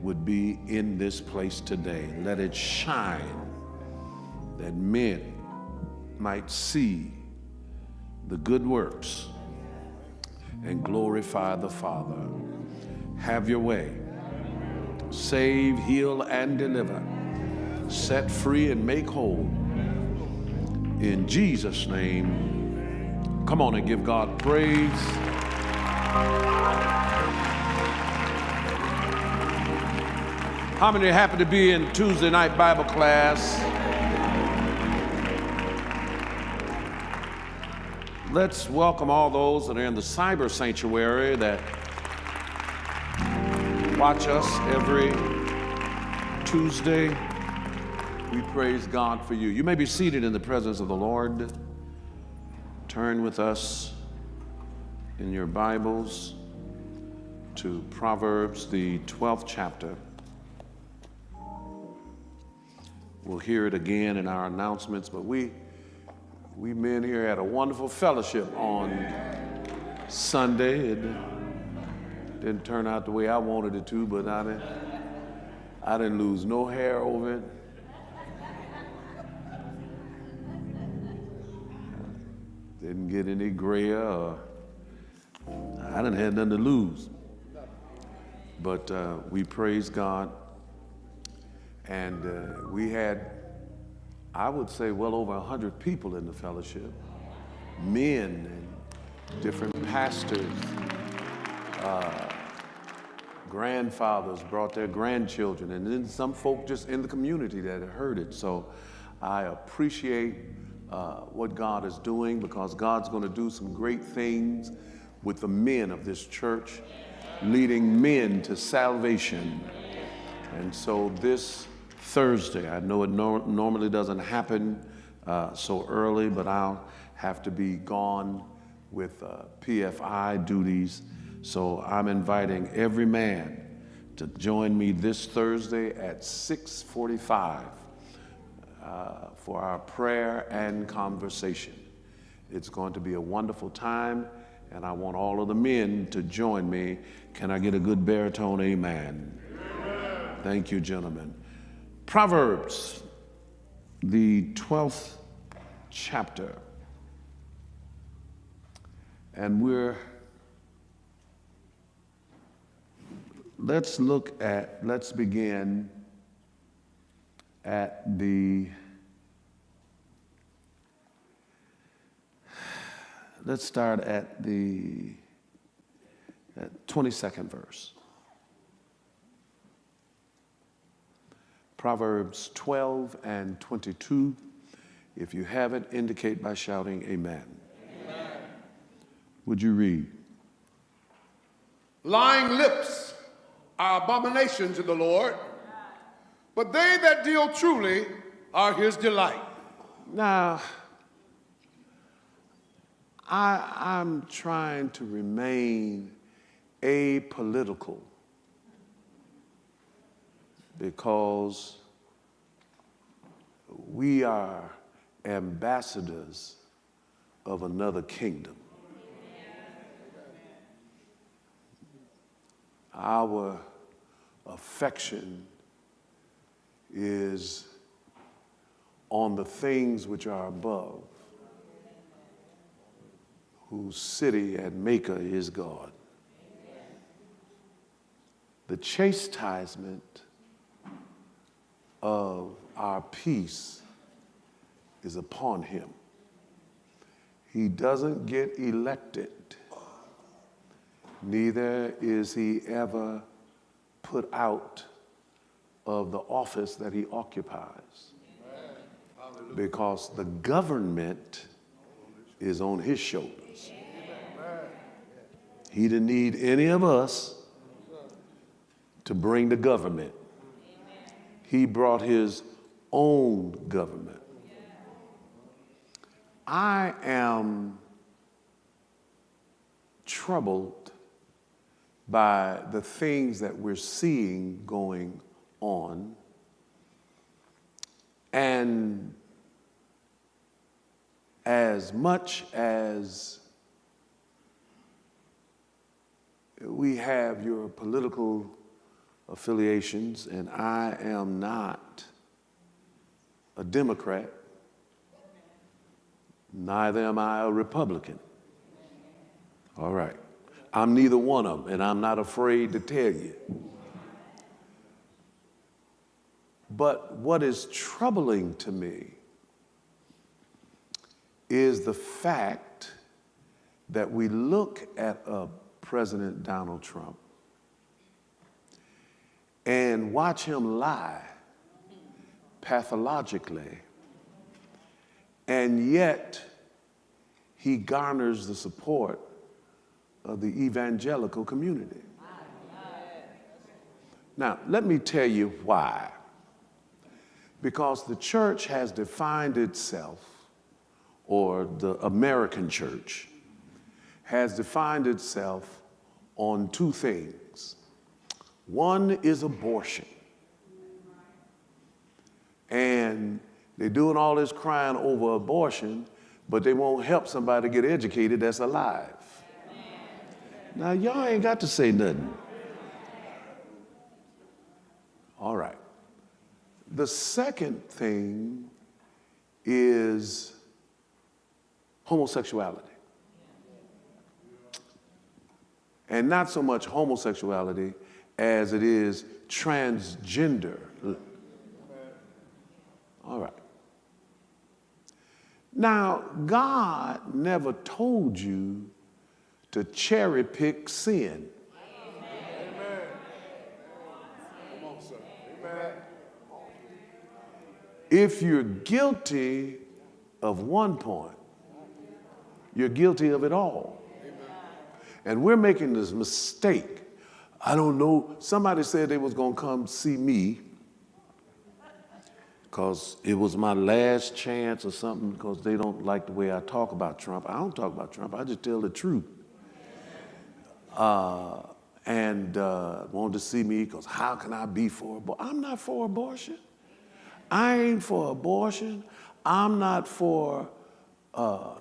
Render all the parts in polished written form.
would be in this place today. Let it shine that men might see the good works and glorify the Father. Have your way. Save, heal, and deliver. Set free and make whole. In Jesus' name, come on and give God praise. How many are happy to be in Tuesday night Bible class? Let's welcome all those that are in the cyber sanctuary that watch us every Tuesday. We praise God for you. You may be seated in the presence of the Lord. Turn with us in your Bibles to Proverbs, the 12th chapter. We'll hear it again in our announcements, but we men here had a wonderful fellowship on Sunday. It didn't turn out the way I wanted it to, but I didn't lose no hair over it. Didn't get any grayer. I didn't have nothing to lose. But we praise God. And we had, I would say, well over 100 people in the fellowship. Men and different pastors. Grandfathers brought their grandchildren, and then some folk just in the community that had heard it. So I appreciate what God is doing, because God's going to do some great things with the men of this church, leading men to salvation. And so this Thursday, I know it normally doesn't happen so early, but I'll have to be gone with PFI duties. So I'm inviting every man to join me this Thursday at 6:45 for our prayer and conversation. It's going to be a wonderful time, and I want all of the men to join me. Can I get a good baritone amen? Amen. Thank you, gentlemen. Proverbs, the 12th chapter. And let's begin at the, let's start at the 22nd verse. Proverbs 12 and 22. If you have it, indicate by shouting amen. Amen. Would you read? Lying lips are abomination to the Lord, but they that deal truly are his delight. Now, I'm trying to remain apolitical, because we are ambassadors of another kingdom. Our affection is on the things which are above, whose city and maker is God. The chastisement of our peace is upon him. He doesn't get elected, neither is he ever put out of the office that he occupies, because the government is on his shoulders. He didn't need any of us to bring the government. He brought his own government. I am troubled by the things that we're seeing going on, and as much as we have your political affiliations, and I am not a Democrat, neither am I a Republican. All right. I'm neither one of them, and I'm not afraid to tell you. But what is troubling to me is the fact that we look at President Donald Trump and watch him lie pathologically, and yet he garners the support of the evangelical community. Now, let me tell you why. Because the church has defined itself, or the American church has defined itself on two things. One is abortion. And they're doing all this crying over abortion, but they won't help somebody get educated that's alive. Now, y'all ain't got to say nothing. All right. The second thing is homosexuality. And not so much homosexuality as it is transgender. All right. Now, God never told you to cherry pick sin. Amen. Come on, sir. Amen. If you're guilty of one point, you're guilty of it all. Amen. And we're making this mistake. I don't know, somebody said they was gonna come see me because it was my last chance or something, because they don't like the way I talk about Trump. I don't talk about Trump, I just tell the truth. And wanted to see me because how can I be for abortion? I'm not for abortion. I ain't for abortion. I'm not for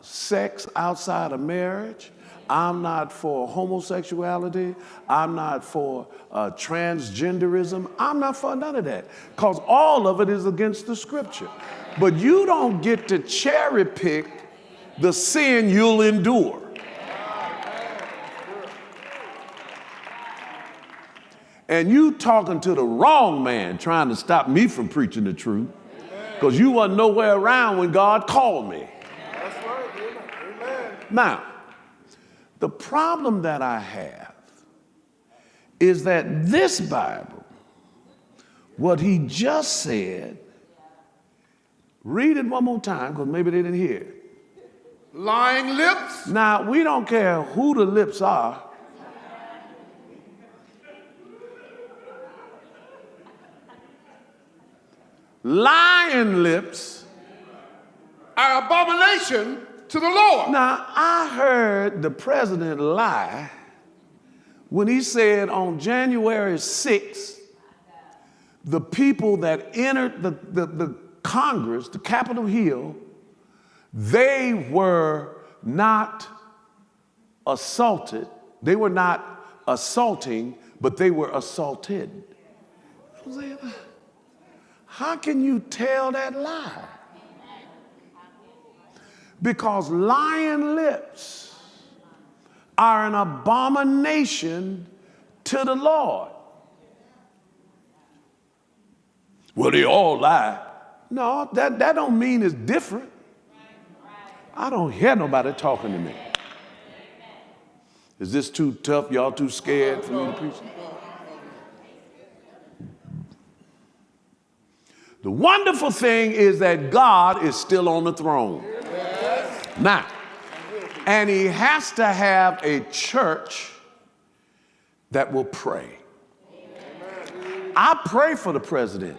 sex outside of marriage. I'm not for homosexuality. I'm not for transgenderism. I'm not for none of that, because all of it is against the scripture. But you don't get to cherry pick the sin you'll endure. And you talking to the wrong man trying to stop me from preaching the truth, because you wasn't nowhere around when God called me. That's right. Amen. Now, the problem that I have is that this Bible, what he just said, read it one more time because maybe they didn't hear it. Lying lips. Now, we don't care who the lips are. Lying lips Are abomination to the Lord. Now, I heard the president lie when he said on January 6th, the people that entered the Congress, the Capitol Hill, they were not assaulted. They were not assaulting, but they were assaulted. I was like, how can you tell that lie? Because lying lips are an abomination to the Lord. Well, they all lie. No, that don't mean it's different. I don't hear nobody talking to me. Is this too tough? Y'all too scared for me to preach? The wonderful thing is that God is still on the throne. Now, and he has to have a church that will pray. I pray for the president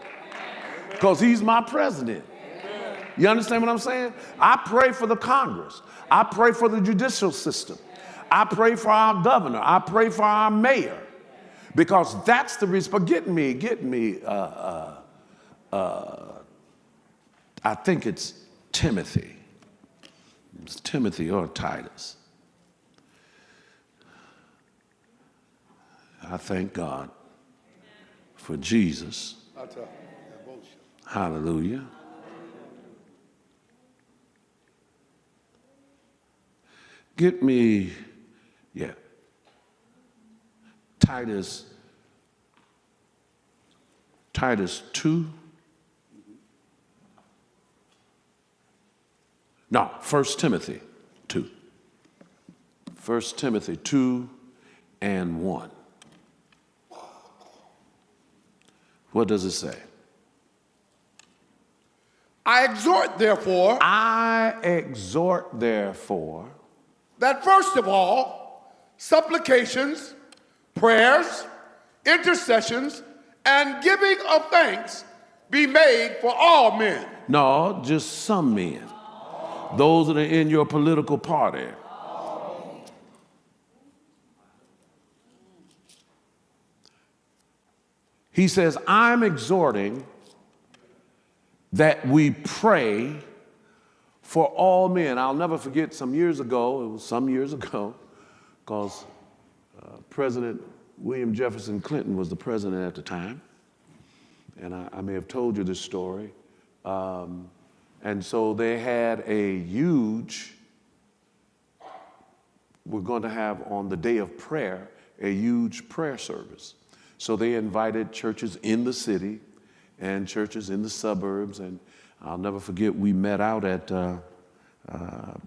because he's my president. You understand what I'm saying? I pray for the Congress. I pray for the judicial system. I pray for our governor. I pray for our mayor, because that's the response. Get me. I think it's Timothy. It's Timothy or Titus. I thank God. for Jesus. I tell you. Hallelujah. Get me, Titus 2. No, 1 Timothy 2. 1 Timothy 2 and 1. What does it say? I exhort, therefore, that first of all, supplications, prayers, intercessions, and giving of thanks be made for all men. No, just some men. Those that are in your political party. He says, I'm exhorting that we pray for all men. I'll never forget some years ago, because President William Jefferson Clinton was the president at the time. And I may have told you this story. And so they had a huge, we're going to have on the day of prayer, a huge prayer service. So they invited churches in the city and churches in the suburbs. And I'll never forget, we met out at,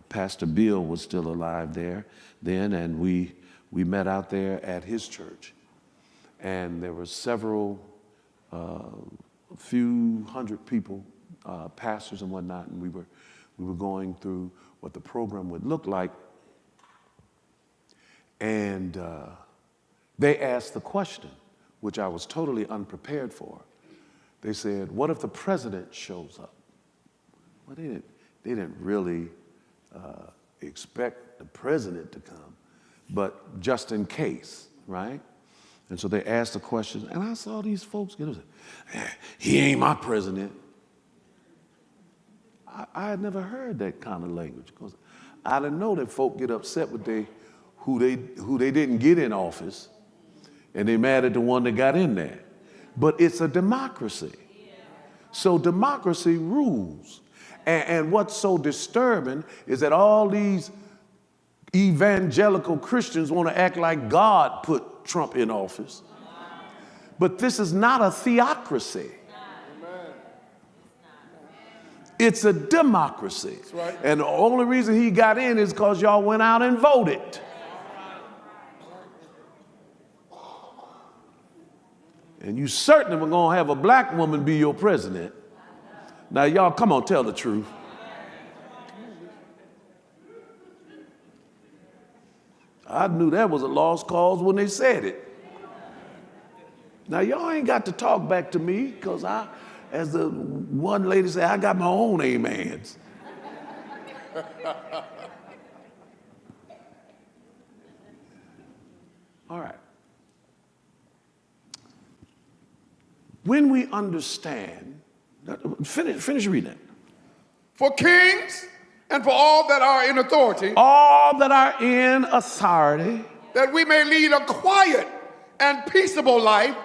Pastor Bill was still alive there then, and we met out there at his church. And there were a few hundred people, pastors and whatnot, and we were going through what the program would look like. And they asked the question, which I was totally unprepared for. They said, what if the president shows up? Well, they didn't really expect the president to come, but just in case, right? And so they asked the question, and I saw these folks get upset. He ain't my president. I had never heard that kind of language, because I didn't know that folk get upset with who they didn't get in office, and they mad at the one that got in there. But it's a democracy. So democracy rules. And what's so disturbing is that all these evangelical Christians want to act like God put Trump in office. But this is not a theocracy. It's a democracy. That's right. And the only reason he got in is because y'all went out and voted. And you certainly were going to have a black woman be your president. Now, y'all, come on, tell the truth. I knew that was a lost cause when they said it. Now, y'all ain't got to talk back to me, because as the one lady said, I got my own amens. All right. When we understand, finish reading it. For kings and for all that are in authority. All that are in authority. That we may lead a quiet and peaceable life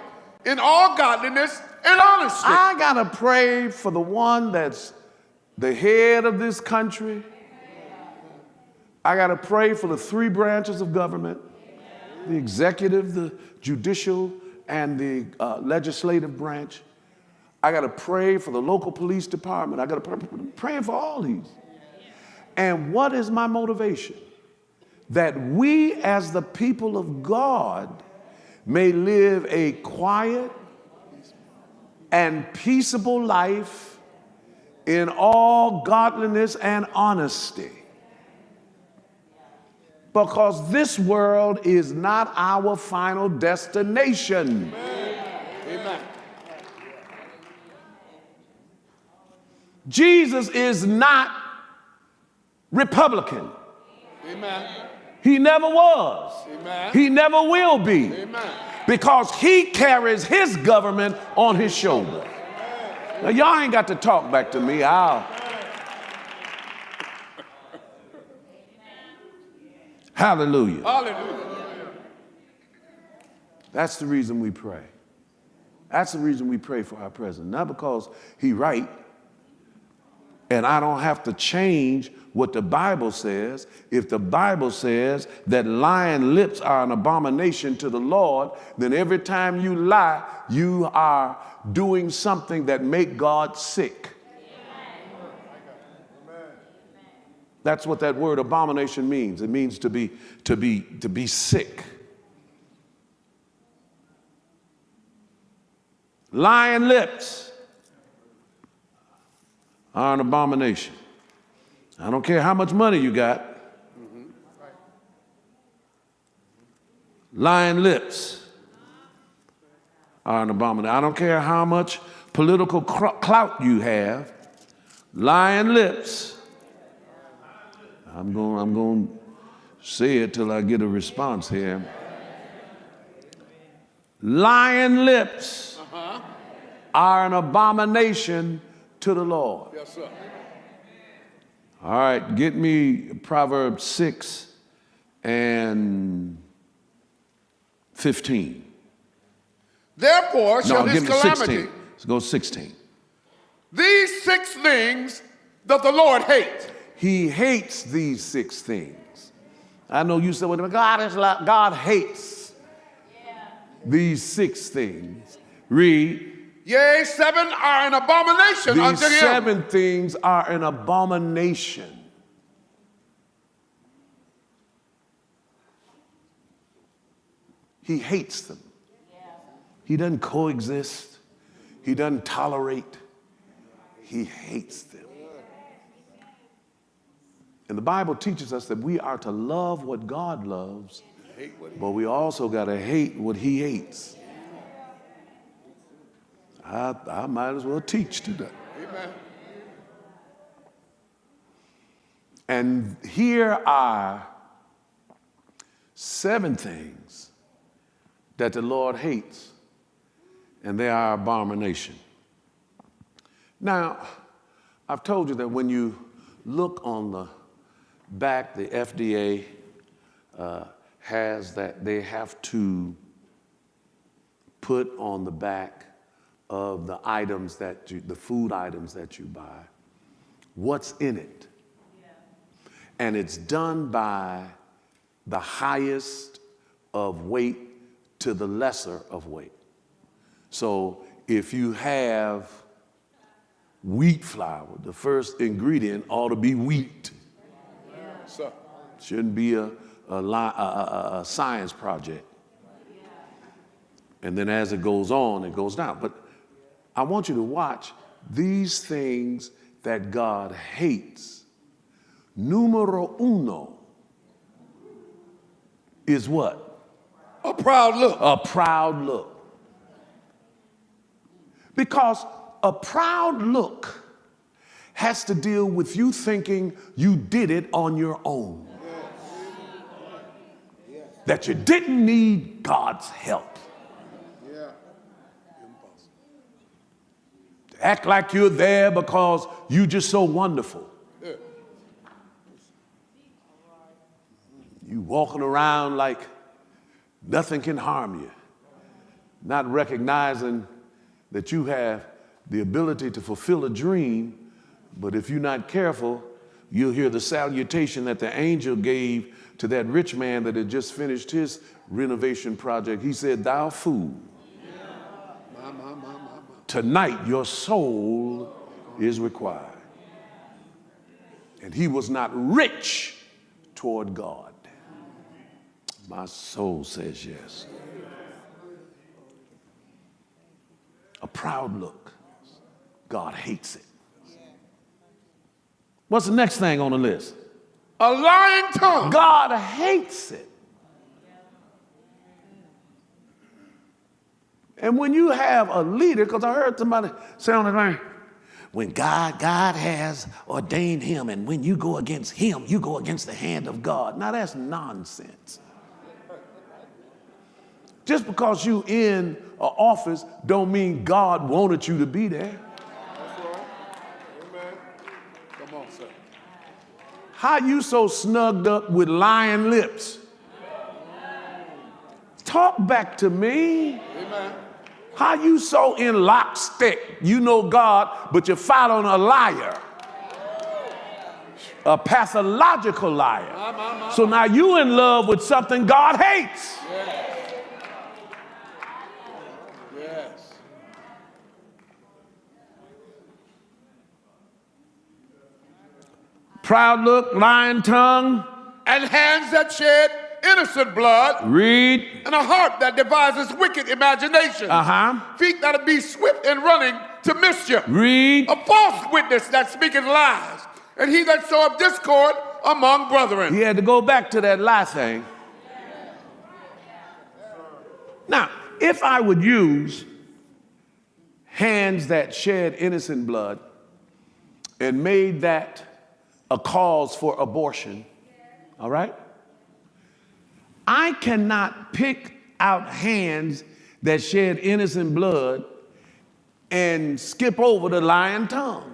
in all godliness and honesty. I got to pray for the one that's the head of this country. I got to pray for the three branches of government, the executive, the judicial, and the legislative branch. I got to pray for the local police department. I got to pray for all these. And what is my motivation? That we as the people of God may live a quiet and peaceable life in all godliness and honesty. Because this world is not our final destination. Amen. Jesus is not Republican. Amen. He never was. Amen. He never will be. Amen. Because he carries his government on his shoulder. Now, y'all ain't got to talk back to me. Hallelujah. Hallelujah. That's the reason we pray. That's the reason we pray for our president. Not because he right, and I don't have to change what the Bible says. If the Bible says that lying lips are an abomination to the Lord, then every time you lie, you are doing something that make God sick. That's what that word abomination means. It means to be sick. Lying lips are an abomination. I don't care how much money you got. Lying lips are an abomination. I don't care how much political clout you have. Lying lips. I'm going to say it till I get a response here. Lying lips are an abomination to the Lord. Yes, sir. All right, get me Proverbs 6 and 15. Therefore shall his give me calamity. 16. Let's go 16. These 6 things that the Lord hates. He hates these 6 things. I know you said, well, God hates these 6 things. Read. Yea, 7 are an abomination unto These him. 7 things are an abomination. He hates them. He doesn't coexist. He doesn't tolerate. He hates them. And the Bible teaches us that we are to love what God loves, but we also got to hate what he hates. I might as well teach today. Amen. And here are 7 things that the Lord hates, and they are abomination. Now, I've told you that when you look on the back, the FDA has that they have to put on the back of the items the food items that you buy, what's in it. And it's done by the highest of weight to the lesser of weight. So if you have wheat flour, the first ingredient ought to be wheat. Sir. Shouldn't be a science project. And then as it goes on, it goes down. But I want you to watch these things that God hates. Numero uno is what? A proud look. A proud look. Because a proud look has to deal with you thinking you did it on your own. That you didn't need God's help. Act like you're there because you're just so wonderful. You walking around like nothing can harm you, not recognizing that you have the ability to fulfill a dream, but if you're not careful, you'll hear the salutation that the angel gave to that rich man that had just finished his renovation project. He said, "Thou fool, tonight your soul is required." And he was not rich toward God. My soul says yes. A proud look. God hates it. What's the next thing on the list? A lying tongue. God hates it. And when you have a leader, because I heard somebody say on the line, when God has ordained him, and when you go against him, you go against the hand of God. Now that's nonsense. Just because you in an office don't mean God wanted you to be there. That's right. Amen. Come on, sir. How you so snugged up with lying lips? Talk back to me. Amen. How you so in lockstep? You know God, but you're following a liar, a pathological liar. So now you in love with something God hates. Yes. Proud look, lying tongue. And hands that shed innocent blood. Read. And a heart that devises wicked imaginations. Feet that'll be swift in running to mischief. Read. A false witness that speaketh lies. And he that soweth discord among brethren. He had to go back to that lie thing. Now, if I would use hands that shed innocent blood and made that a cause for abortion, all right? I cannot pick out hands that shed innocent blood and skip over the lying tongue.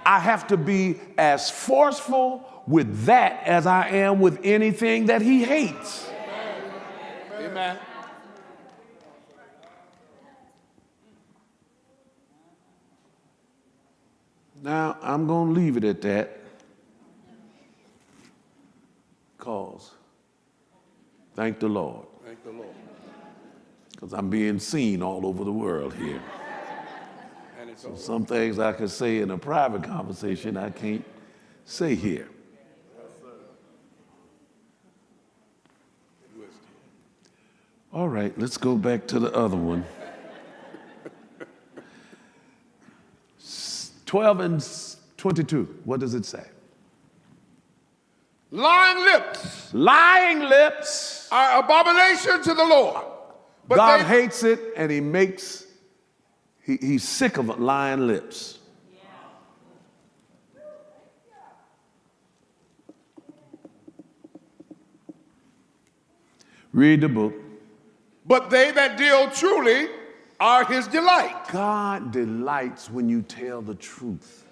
I have to be as forceful with that as I am with anything that he hates. Amen. Now, I'm going to leave it at that. Because, thank the Lord. Thank the Lord. Because I'm being seen all over the world here. And it's So some things I could say in a private conversation I can't say here. All right, let's go back to the other one. 12 and 22, what does it say? lying lips Lying lips. are abomination to the Lord. But God hates it, and he's sick of lying lips. Read the book. But they that deal truly are his delight. God delights when you tell the truth.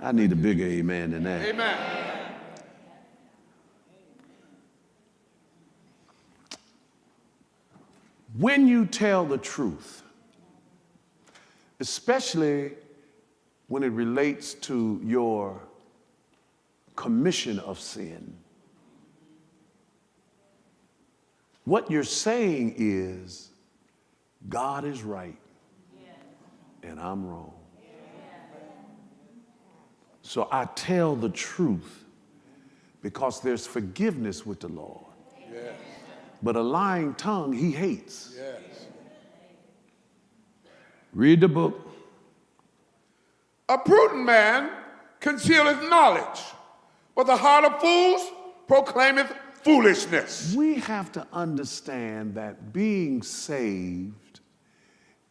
I need a bigger amen than that. Amen. When you tell the truth, especially when it relates to your commission of sin, what you're saying is, God is right and I'm wrong. So I tell the truth because there's forgiveness with the Lord. Yes. But a lying tongue he hates. Yes. Read the book. A prudent man concealeth knowledge, but the heart of fools proclaimeth foolishness. We have to understand that being saved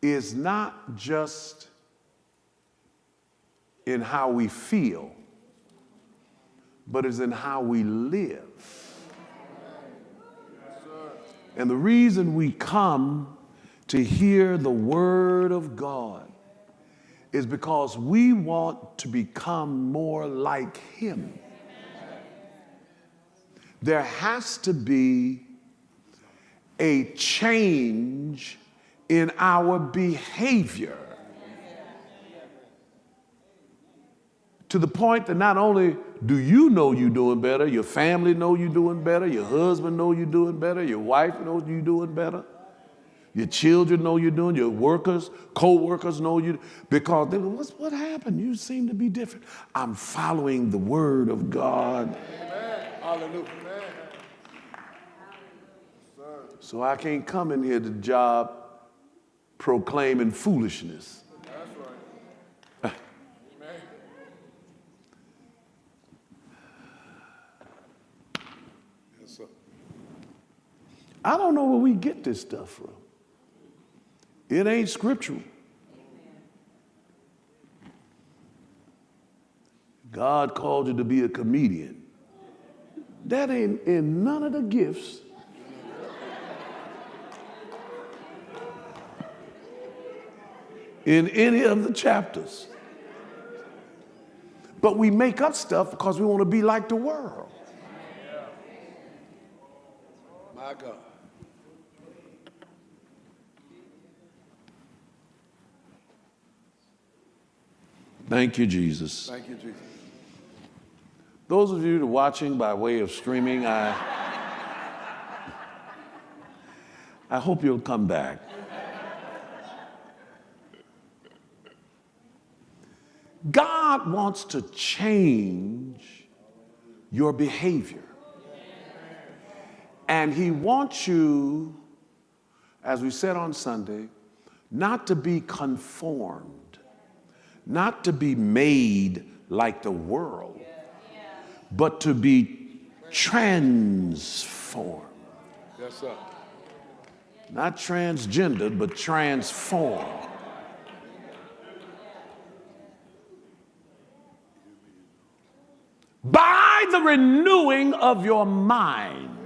is not just in how we feel, but is in how we live. And the reason we come to hear the word of God is because we want to become more like him. There has to be a change in our behavior to the point that not only do you know you're doing better, your family know you're doing better, your husband know you're doing better, your wife knows you're doing better, your children know you're doing, your workers, co-workers know you, because they go, what happened? You seem to be different. I'm following the word of God. Amen. Hallelujah. So I can't come in here to the job proclaiming foolishness. That's right. Amen. Yes, sir. I don't know where we get this stuff from. It ain't scriptural. God called you to be a comedian. That ain't in none of the gifts. In any of the chapters. But we make up stuff because we want to be like the world. My God. Thank you, Jesus. Thank you, Jesus. Those of you that are watching by way of streaming, I hope you'll come back. God wants to change your behavior. And he wants you, as we said on Sunday, not to be conformed, not to be made like the world, but to be transformed. Yes, sir. Not transgendered, but transformed. By the renewing of your mind,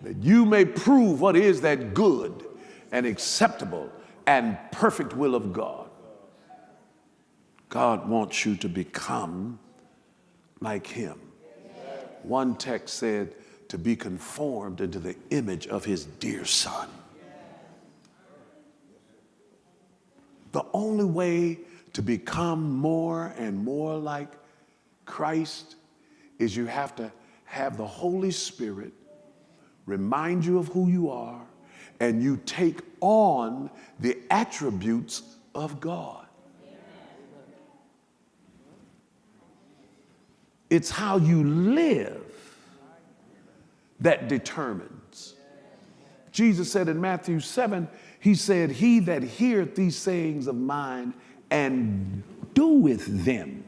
that you may prove what is that good and acceptable and perfect will of God. God wants you to become like him. One text said to be conformed into the image of his dear son. The only way to become more and more like Christ is you have to have the Holy Spirit remind you of who you are, and you take on the attributes of God. It's how you live that determines. Jesus said in Matthew 7, he said, he that heareth these sayings of mine and doeth them,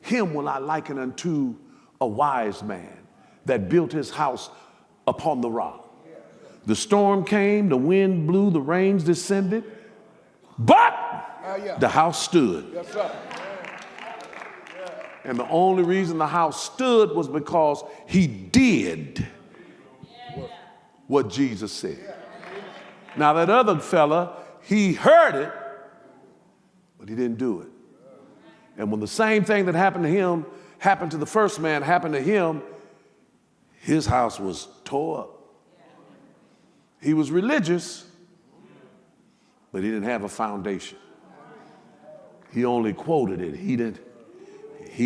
him will I liken unto a wise man that built his house upon the rock. The storm came, the wind blew, the rains descended, but the house stood. Yes, sir. And the only reason the house stood was because he did what Jesus said. Now that other fella, he heard it, but he didn't do it. And when the same thing that happened to him happened to the first man, happened to him, his house was tore up. He was religious, but he didn't have a foundation. He only quoted it. He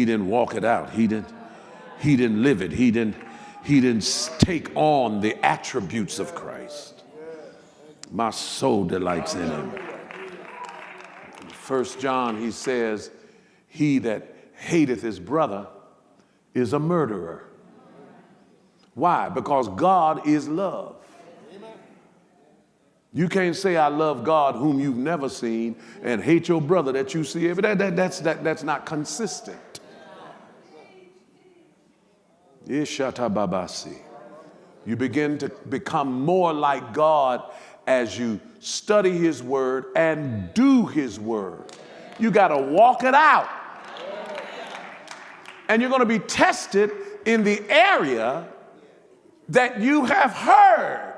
didn't walk it out. He didn't live it. He didn't take on the attributes of Christ. My soul delights in him. In 1 John, he says, he that hateth his brother is a murderer. Why? Because God is love. You can't say I love God whom you've never seen and hate your brother that you see every day. That's not consistent. Ishatababasi. You begin to become more like God as you study his word and do his word. You got to walk it out. And you're going to be tested in the area that you have heard.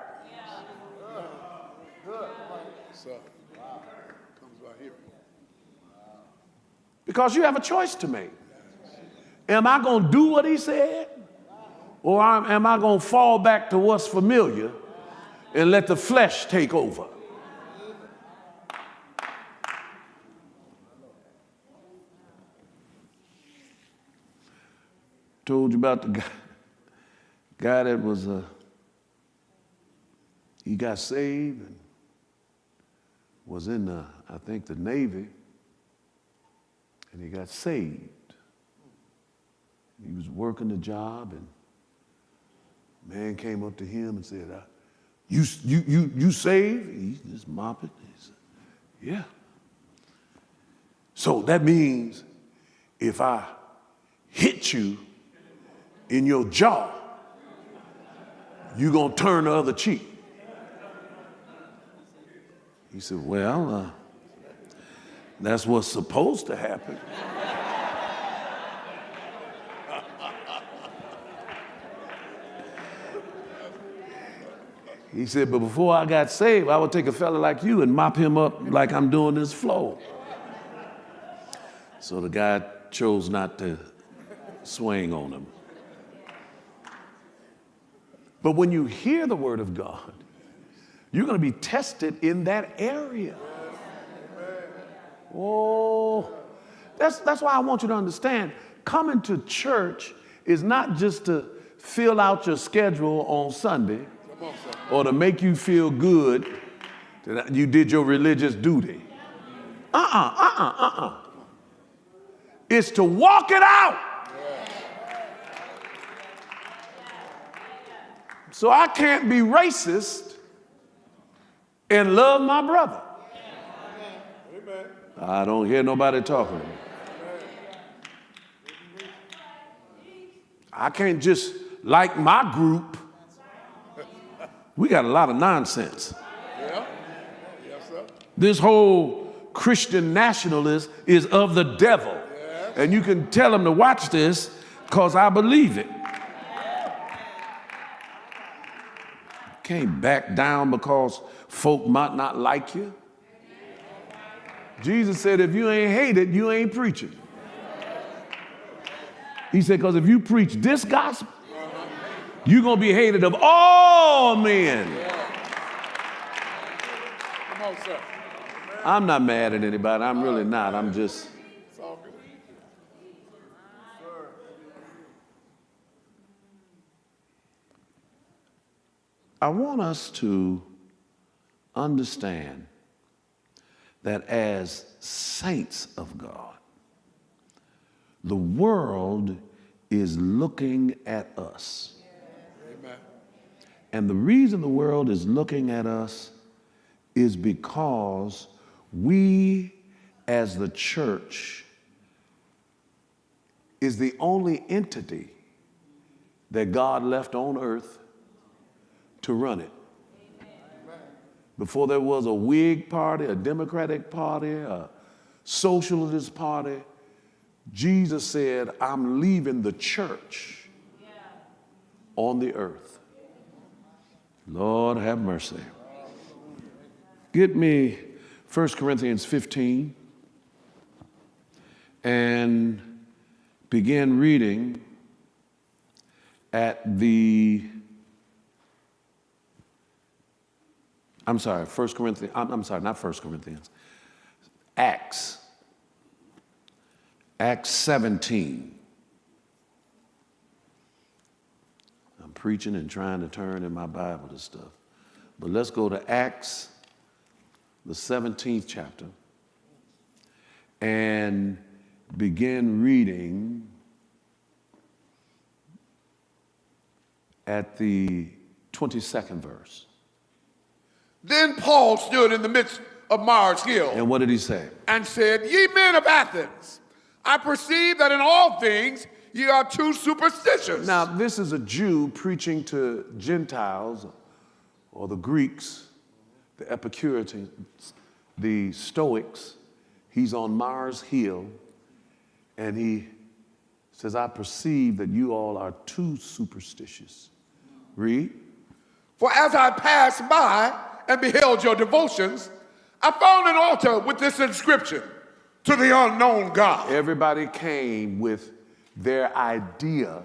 Because you have a choice to make. Am I going to do what he said? Or am I going to fall back to what's familiar and let the flesh take over? Told you about the guy that was, he got saved and was in the, I think, the Navy, and he got saved. He was working the job, and a man came up to him and said, you saved? He just mopped it. He said, yeah. So that means if I hit you in your jaw, you're going to turn the other cheek. He said, well, that's what's supposed to happen. He said, but before I got saved, I would take a fella like you and mop him up like I'm doing this floor. So the guy chose not to swing on him. But when you hear the word of God, you're going to be tested in that area. Oh, that's why I want you to understand. Coming to church is not just to fill out your schedule on Sunday or to make you feel good that you did your religious duty. It's to walk it out. So I can't be racist and love my brother. I don't hear nobody talking to me. I can't just like my group. We got a lot of nonsense. Yeah. Yes, sir. This whole Christian nationalist is of the devil. Yes. And you can tell them to watch this because I believe it. Can't back down because folk might not like you. Jesus said, if you ain't hated, you ain't preaching. He said, because if you preach this gospel, you're going to be hated of all men. Come on, sir. I'm not mad at anybody. I'm really not. I'm just. It's all good. I want us to understand that as saints of God, the world is looking at us. Amen. And the reason the world is looking at us is because we, as the church, is the only entity that God left on earth to run it. Before there was a Whig party, a Democratic party, a socialist party, Jesus said, I'm leaving the church on the earth. Lord have mercy. Get me 1 Corinthians 15 and begin reading at the, I'm sorry, 1 Corinthians, I'm sorry, not 1 Corinthians, Acts 17. I'm preaching and trying to turn in my Bible to stuff. But let's go to Acts, the 17th chapter, and begin reading at the 22nd verse. Then Paul stood in the midst of Mars Hill And what did he say? and said, Ye men of Athens, I perceive that in all things ye are too superstitious. Now, this is a Jew preaching to Gentiles or the Greeks, the Epicureans, the Stoics. He's on Mars Hill, and he says, I perceive that you all are too superstitious. Read. For as I passed by and beheld your devotions, I found an altar with this inscription, to the unknown God. Everybody came with their idea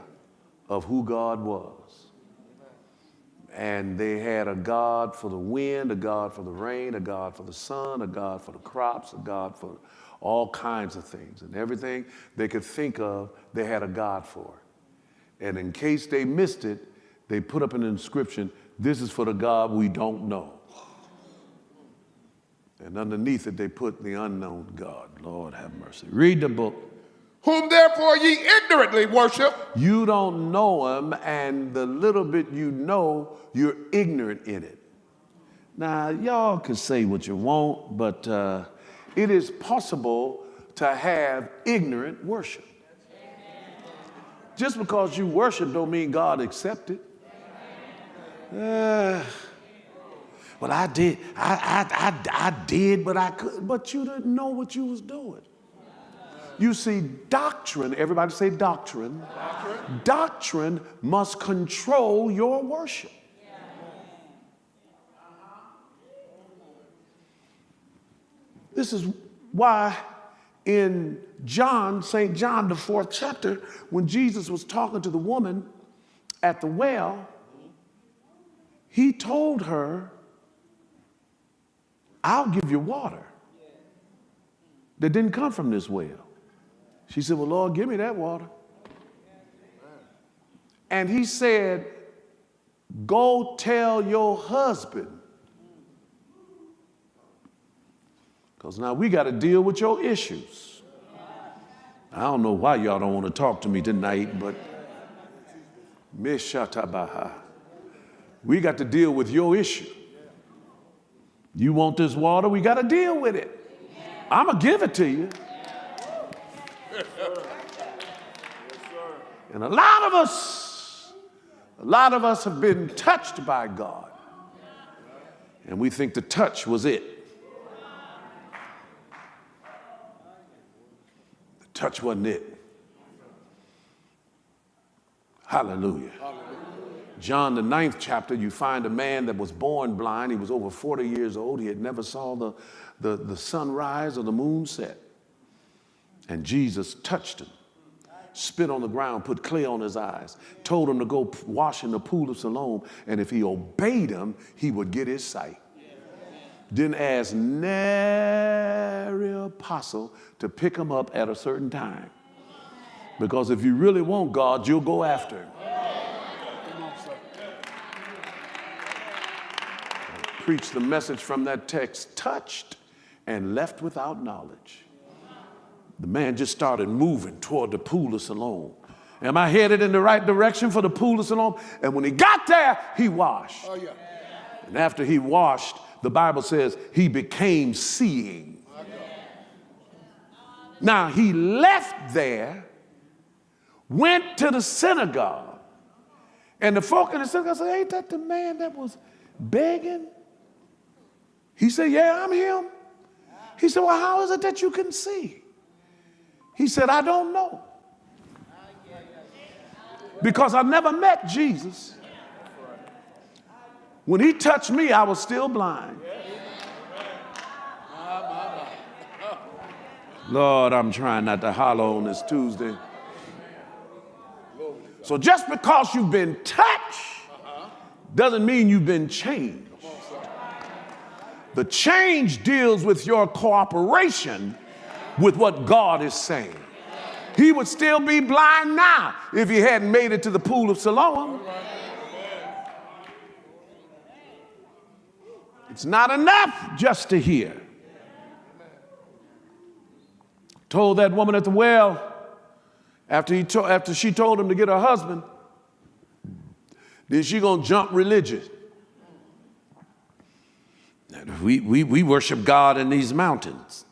of who God was. And they had a God for the wind, a God for the rain, a God for the sun, a God for the crops, a God for all kinds of things. And everything they could think of, they had a God for. And in case they missed it, they put up an inscription, this is for the God we don't know. And underneath it, they put the unknown God. Lord have mercy. Read the book. Whom therefore ye ignorantly worship. You don't know him, and the little bit you know, you're ignorant in it. Now, y'all can say what you want, but it is possible to have ignorant worship. Just because you worship don't mean God accept it. Well, I did, I did, but I couldn't. But you didn't know what you was doing. You see, doctrine, everybody say doctrine. Doctrine must control your worship. This is why in John, St. John, the 4th chapter, when Jesus was talking to the woman at the well, he told her, I'll give you water. that didn't come from this well. She said, well, Lord, give me that water. And he said, go tell your husband. Because now we got to deal with your issues. I don't know why y'all don't want to talk to me tonight, but we got to deal with your issue. You want this water? We got to deal with it. I'm going to give it to you. And a lot of us have been touched by God. And we think the touch was it. The touch wasn't it. Hallelujah. John, the 9th chapter, you find a man that was born blind. He was over 40 years old. He had never saw the sun rise or the moon set. And Jesus touched him, spit on the ground, put clay on his eyes, told him to go wash in the pool of Siloam, and if he obeyed him, he would get his sight. Didn't ask nary apostle to pick him up at a certain time. Because if you really want God, you'll go after him. Preach the message from that text, touched and left without knowledge. The man just started moving toward the pool of Siloam. Am I headed in the right direction for the pool of Siloam? And when he got there, he washed. Oh, yeah. And after he washed, the Bible says he became seeing. Now he left there, went to the synagogue, and the folk in the synagogue said, ain't that the man that was begging? He said, yeah, I'm him. He said, well, how is it that you can see? He said, I don't know. Because I never met Jesus. When he touched me, I was still blind. Lord, I'm trying not to holler on this Tuesday. So just because you've been touched doesn't mean you've been changed. The change deals with your cooperation with what God is saying. He would still be blind now if he hadn't made it to the pool of Siloam. It's not enough just to hear. Told that woman at the well, after she told him to get her husband, then she gonna jump religious. We worship God in these mountains.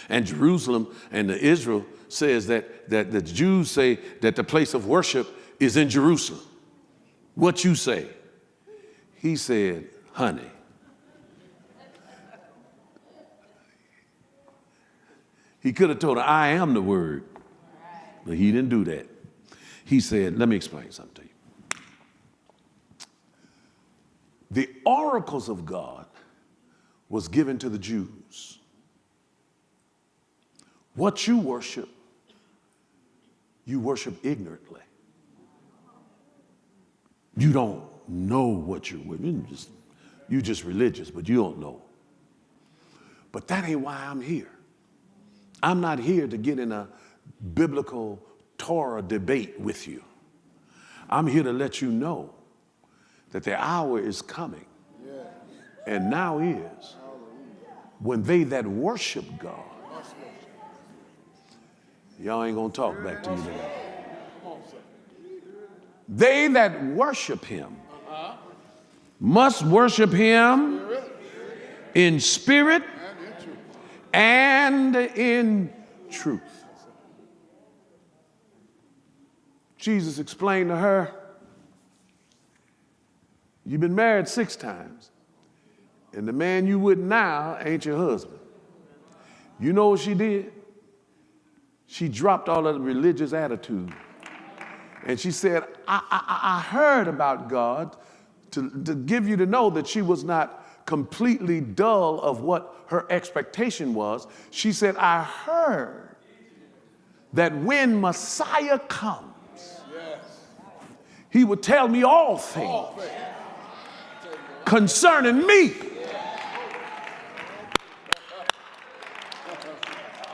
And Jerusalem and Israel says that the Jews say that the place of worship is in Jerusalem. What you say? He said, honey. He could have told her, I am the word. But he didn't do that. He said, let me explain something to you. The oracles of God was given to the Jews. What you worship ignorantly. You don't know what you're worshiping. You're just religious, but you don't know. But that ain't why I'm here. I'm not here to get in a biblical Torah debate with you. I'm here to let you know that the hour is coming, and now is, when they that worship God, y'all ain't gonna talk back to me today. They that worship him must worship him in spirit and in truth. Jesus explained to her, you've been married 6 times, and the man you with now ain't your husband. You know what she did? She dropped all of the religious attitude. And she said, I heard about God to give you to know that she was not completely dull of what her expectation was. She said, I heard that when Messiah comes, he would tell me all things concerning me.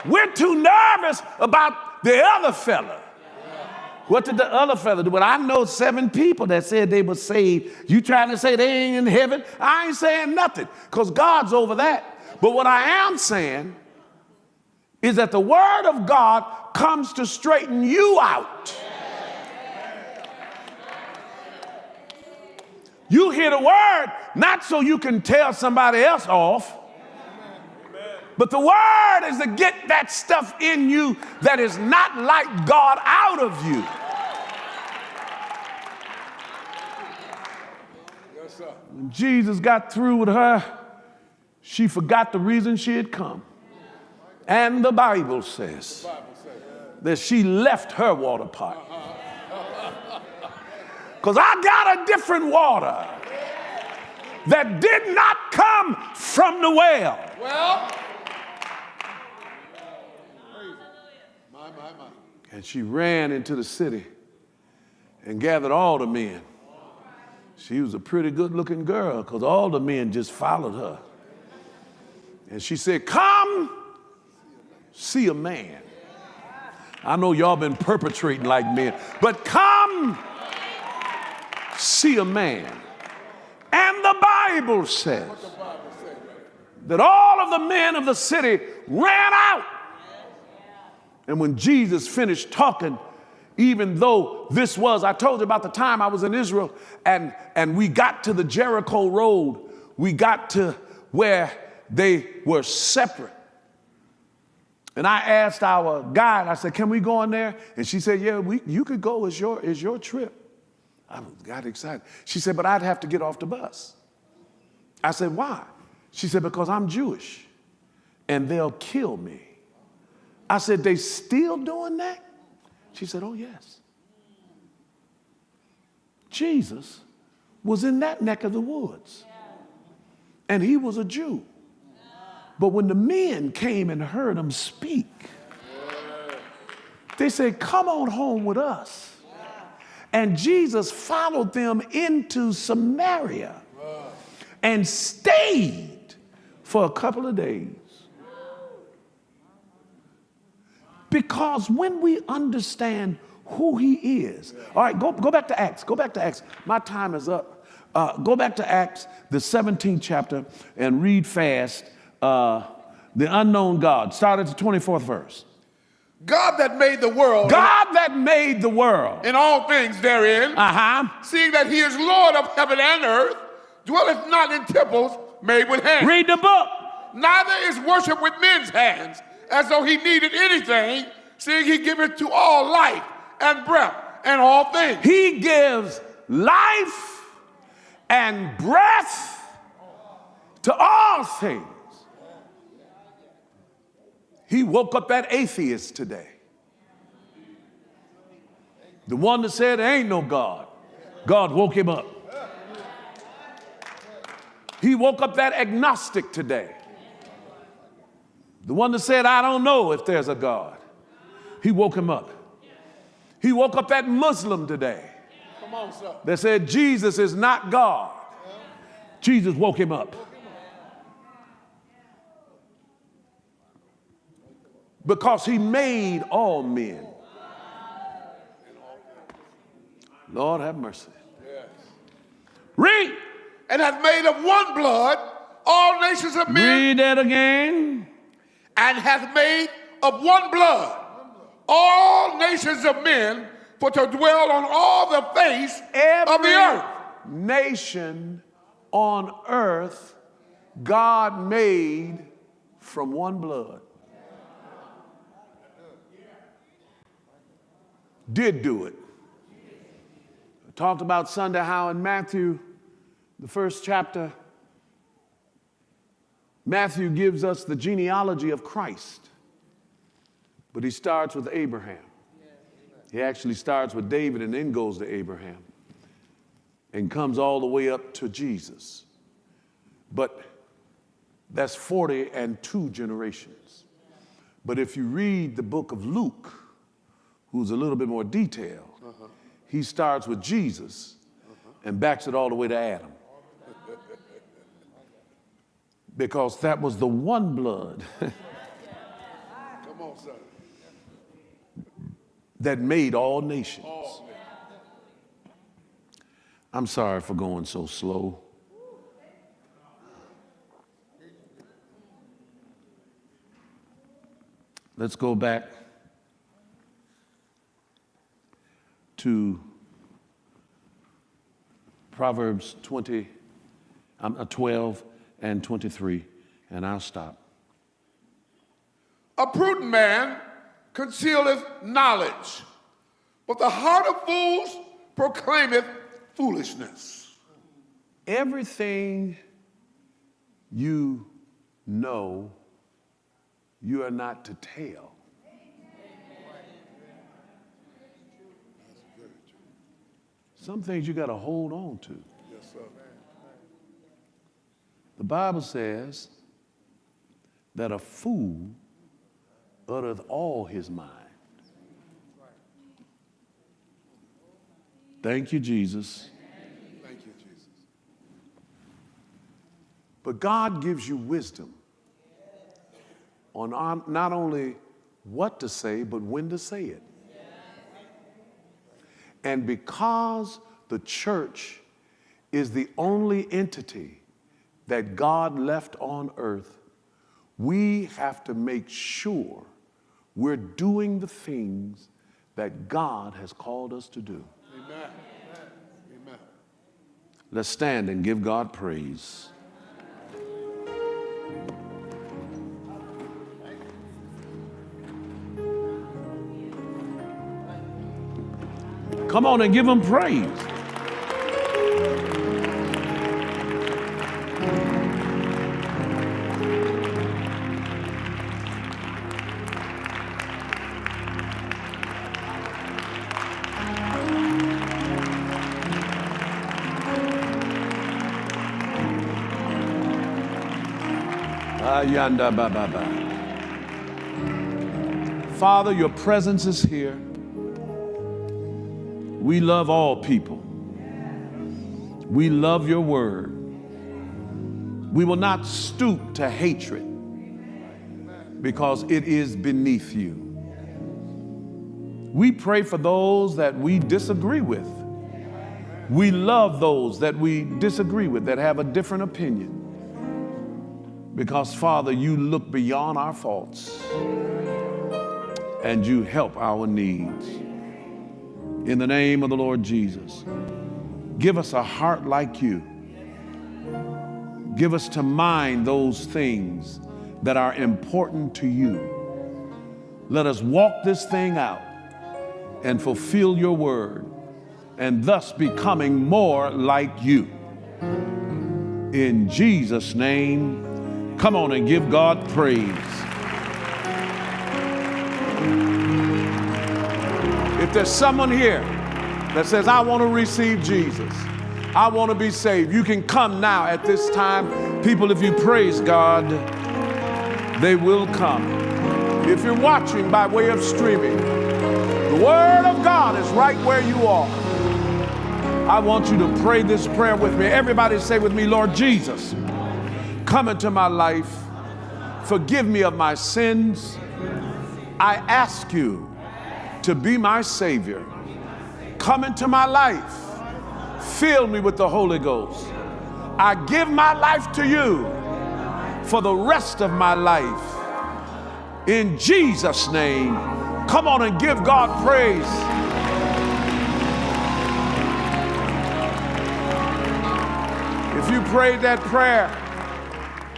we're too nervous about the other fella. What did the other fella do? Well, I know 7 people that said they were saved. You trying to say they ain't in heaven? I ain't saying nothing, because God's over that. But what I am saying is that the word of God comes to straighten you out. You hear the word not so you can tell somebody else off, but the word is to get that stuff in you that is not like God out of you. Yes, sir. When Jesus got through with her, she forgot the reason she had come. And the Bible says that she left her water pot. Because I got a different water that did not come from the well. Well, my. And she ran into the city and gathered all the men. She was a pretty good looking girl, because all the men just followed her. And she said, come see a man. I know y'all been perpetrating like men, but come see a man. And the Bible says that all of the men of the city ran out. And when Jesus finished talking, even though this was, I told you about the time I was in Israel, and we got to the Jericho road, we got to where they were separate. And I asked our guide, I said, can we go in there? And she said, yeah, you could go, it's your trip. I got excited. She said, but I'd have to get off the bus. I said, why? She said, because I'm Jewish and they'll kill me. I said, they still doing that? She said, oh, yes. Jesus was in that neck of the woods, and he was a Jew. But when the men came and heard him speak, they said, come on home with us. And Jesus followed them into Samaria and stayed for a couple of days. Because when we understand who he is. All right, go back to Acts. Go back to Acts. My time is up. Go back to Acts, the 17th chapter, and read fast. The unknown God. Start at the 24th verse. God that made the world. God that made the world. And all things therein. Seeing that he is Lord of heaven and earth, dwelleth not in temples made with hands. Read the book. Neither is worship with men's hands, as though he needed anything, seeing he giveth to all life and breath and all things. He gives life and breath to all things. He woke up that atheist today. The one that said there ain't no God. God woke him up. He woke up that agnostic today. The one that said, I don't know if there's a God. He woke him up. He woke up that Muslim today. Come on, sir. That said Jesus is not God. Jesus woke him up. Because he made all men. Lord have mercy. Yes. Read. And hath made of one blood all nations of men. Read that again. And hath made of one blood all nations of men for to dwell on all the face of the earth. Nation on earth God made from one blood. Did do it. I talked about Sunday how in Matthew, the first chapter, Matthew gives us the genealogy of Christ. But he starts with Abraham. He actually starts with David and then goes to Abraham and comes all the way up to Jesus. But that's 42 generations. But if you read the book of Luke, who's a little bit more detailed, he starts with Jesus and backs it all the way to Adam. Because that was the one blood that made all nations. I'm sorry for going so slow. Let's go back to Proverbs 12 and 23, and I'll stop. A prudent man concealeth knowledge, but the heart of fools proclaimeth foolishness. Everything you know, you are not to tell. Some things you got to hold on to. Yes, sir. The Bible says that a fool uttereth all his mind. Thank you, Jesus. Thank you, Jesus. But God gives you wisdom on not only what to say, but when to say it. And because the church is the only entity that God left on earth, we have to make sure we're doing the things that God has called us to do. Amen. Amen. Let's stand and give God praise. Come on and give him praise. Ayanda ba ba ba. Father, your presence is here. We love all people. We love your word. We will not stoop to hatred because it is beneath you. We pray for those that we disagree with. We love those that we disagree with, that have a different opinion. Because, Father, you look beyond our faults and you help our needs. In the name of the Lord Jesus, give us a heart like you. Give us to mind those things that are important to you. Let us walk this thing out and fulfill your word, and thus becoming more like you. In Jesus' name, come on and give God praise. If there's someone here that says, I want to receive Jesus, I want to be saved, you can come now at this time. People, if you praise God, they will come. If you're watching by way of streaming, the Word of God is right where you are. I want you to pray this prayer with me. Everybody say with me, Lord Jesus, come into my life. Forgive me of my sins. I ask you to be my Savior. Come into my life. Fill me with the Holy Ghost. I give my life to you for the rest of my life. In Jesus' name, come on and give God praise. If you prayed that prayer,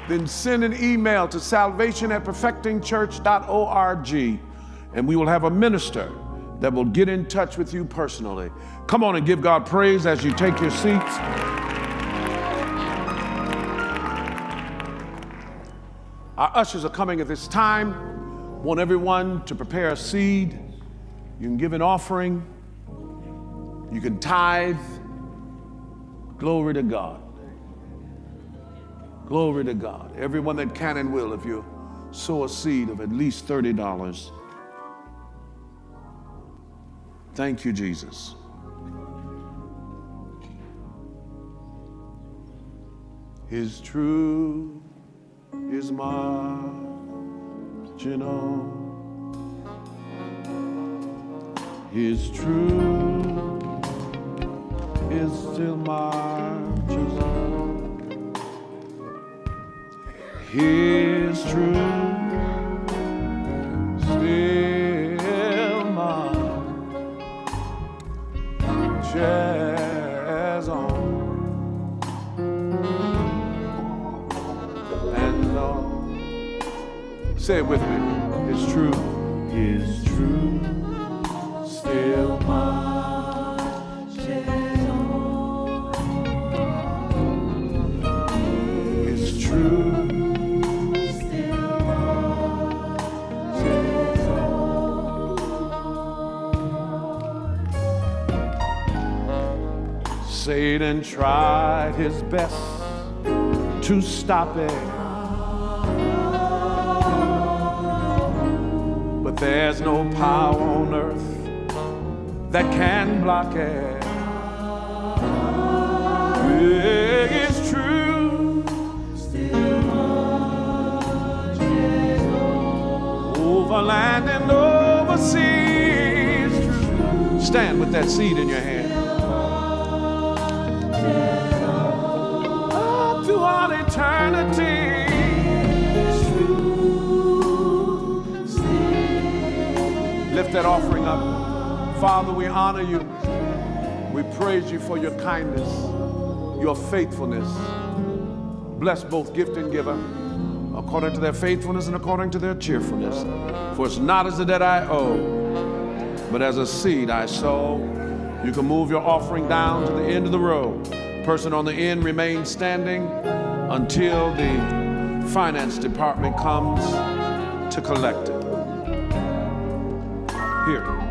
then send an email to salvation@perfectingchurch.org, and we will have a minister that will get in touch with you personally. Come on and give God praise as you take your seats. Our ushers are coming at this time. I want everyone to prepare a seed. You can give an offering. You can tithe. Glory to God. Glory to God. Everyone that can and will, if you sow a seed of at least $30. Thank you, Jesus. His truth is marching on. His truth is still marches on. His truth still marches on. And say it with me. His truth still marches on. His truth still marches on. Satan tried his best to stop it, but there's no power on earth that can block it. It's true, still marches on. Over land and overseas. Stand with that seed in your hand. Up to all eternity. Lift that offering up. Father, we honor you. We praise you for your kindness, your faithfulness. Bless both gift and giver according to their faithfulness and according to their cheerfulness. For it's not as a debt I owe, but as a seed I sow. You can move your offering down to the end of the row. Person on the end remains standing until the finance department comes to collect it. Here.